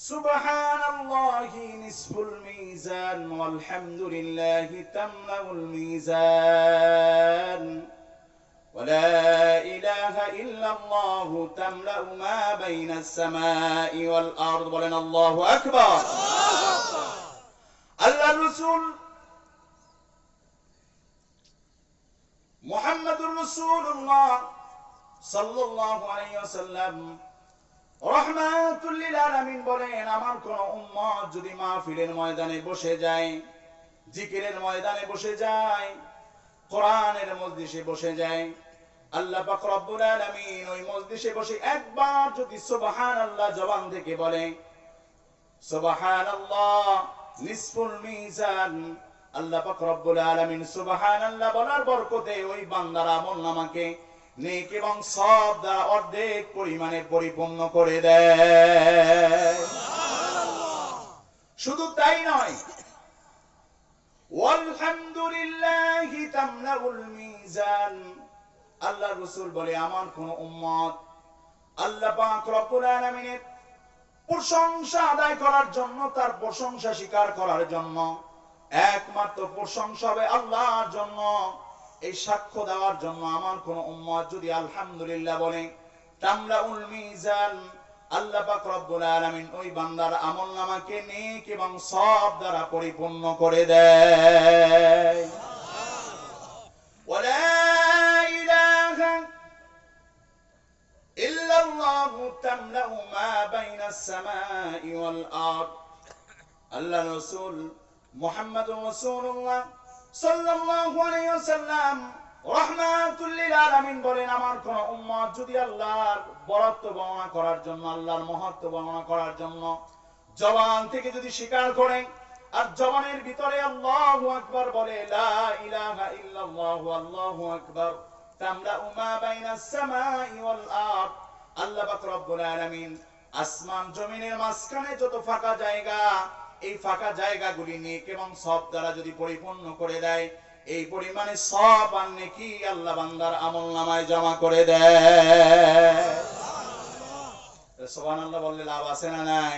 সুবহানাল্লাহি নিসফুল মিজান ওয়াল হামদুলিল্লাহি তামলাউল মিজান ولا إله إلا الله تملأ ما بين السماء والأرض বলেন আল্লাহু আকবার। আল্লাহর রাসূল মুহাম্মদুর রাসূলুল্লাহ সাল্লাল্লাহু আলাইহি ওয়াসাল্লাম রাহমাতুল লিল আলামিন বলেন, আমার কোন উম্মত যদি মাহফিলের ময়দানে বসে যায়, জিকিরের ময়দানে বসে যায়, কোরআনের মজলিসে বসে যায়, আল্লাহ পাক রব্বুল আলামিন ওই মজলিসে বসে একবার যদি সুবহানাল্লাহ জবান থেকে বলে, সুবহানাল্লাহ নিসফুল মিজান, আল্লাহ পাক রব্বুল আলামিন সুবহানাল্লাহ বলার বরকতে ওই বান্দার আমলনামাকে নেক এবং সওয়াব দ্বারা অর্ধেক পরিমাণে পরিপূর্ণ করে দেয়। শুধু তাই নয়, ওয়ালহামদুলিল্লাহি তামলাউল মিজান, আল্লাহর রাসূল বলে আমার কোন উম্মত আল্লাহ পাক রব্বুল আলামিনের প্রশংসা আদায় করার জন্য, তার প্রশংসা স্বীকার করার জন্য, একমাত্র প্রশংসা হবে আল্লাহর জন্য, এই সাক্ষ্য দেওয়ার জন্য আমার কোন উম্মত যদি আলহামদুলিল্লাহ বলে, তামলাউল মিজান, আল্লাহ পাক রব্বুল আলামিন ওই বান্দার আমলনামাকে নেক এবং সওয়াব দ্বারা পরিপূর্ণ করে দেয়। ওয়ালা ইলাহা ইল্লাল্লাহু তামলাউ মা বাইনাস সামাই ওয়াল আরদ, আল্লাহর রাসূল মুহাম্মদুর রাসূলুল্লাহ সাল্লাল্লাহু আলাইহি ওয়াসাল্লাম রাহমাতুল লিল আলামিন বলেন, আমার কোন উম্মত যদি আল্লাহর বরত্ব বর্ণনা করার জন্য, আল্লাহর মহত্ব বর্ণনা করার জন্য জবান থেকে যদি স্বীকার করে আর জবানের ভিতরে আল্লাহু আকবার বলে, লা ইলাহা ইল্লাল্লাহু আল্লাহু আকবার তামলাউ মা বাইনাস সামাই ওয়াল আরদ, আল্লাহ পাক রব্বুল আলামিন আসমান জমিনের মাঝখানে যত ফাঁকা জায়গা, এই ফাঁকা জায়গাগুলি নেক এবং সওয়াব দ্বারা যদি পরিপূর্ণ করে দেয়, এই পরিমাণে সওয়াব আর নেকি আল্লাহ বান্দার আমলনামায় জমা করে দেয়। সুবহানাল্লাহ বললে লাভ আছে না নাই?